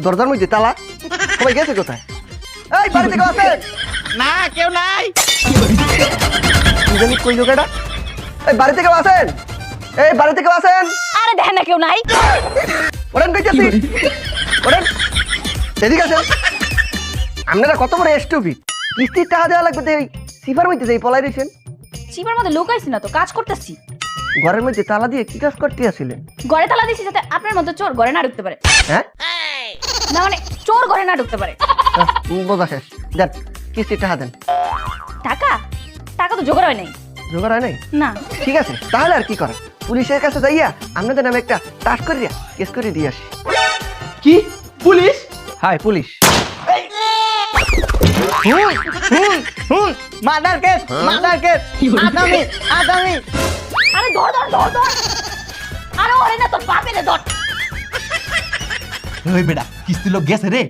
দরজার মধ্যে তালা, সবাই গেছে কোথায়? এই বাড়িতে কেউ আছে? না কেউ নাই। কি জানি কইলো কেডা? এই বাড়িতে কেউ আছেন? এই বাড়িতে কেউ আছেন? আরে দেখেন না কেউ নাই। ওরেন কইতাছি, ওরেন এদিকে আসেন। আপনারা কত বড় স্টুপিড, কিস্তির টাকা দেওয়া লাগবে তো এই সিফার মধ্যে যাই পলাই দিয়েছেন। চিপার মধ্যে লুকাইছি না তো, কাজ করতেছি। ঘরের মধ্যে তালা দিয়ে কি কাজ করতে আসছিলেন? ঘরে তালা দিছি যাতে আপনার মতো চোর ঘরে না ঢুকতে পারে। হ্যাঁ না মানে চোর ঘরে না ঢুকতে পারে। বোঝা শেষ, দেন কিস্তির টাকা দেন। টাকা টাকা তো জোগাড় হয় নাই। জোগাড় হয় নাই? না ঠিক আছে, তাহলে আর কি করেন, পুলিশের কাছে যাইয়া আপনাদের নামে একটা টাস করিয়া কেস করে দিয়ে আসি। কি police? Hi police. Murder case, murder case, আসামি, আসামি। আরে ধর ধর ধর ধর, আরে ওরে না তোর বাপে রে ধর। ওই বেটা কিস্তি লোক গেছে রে।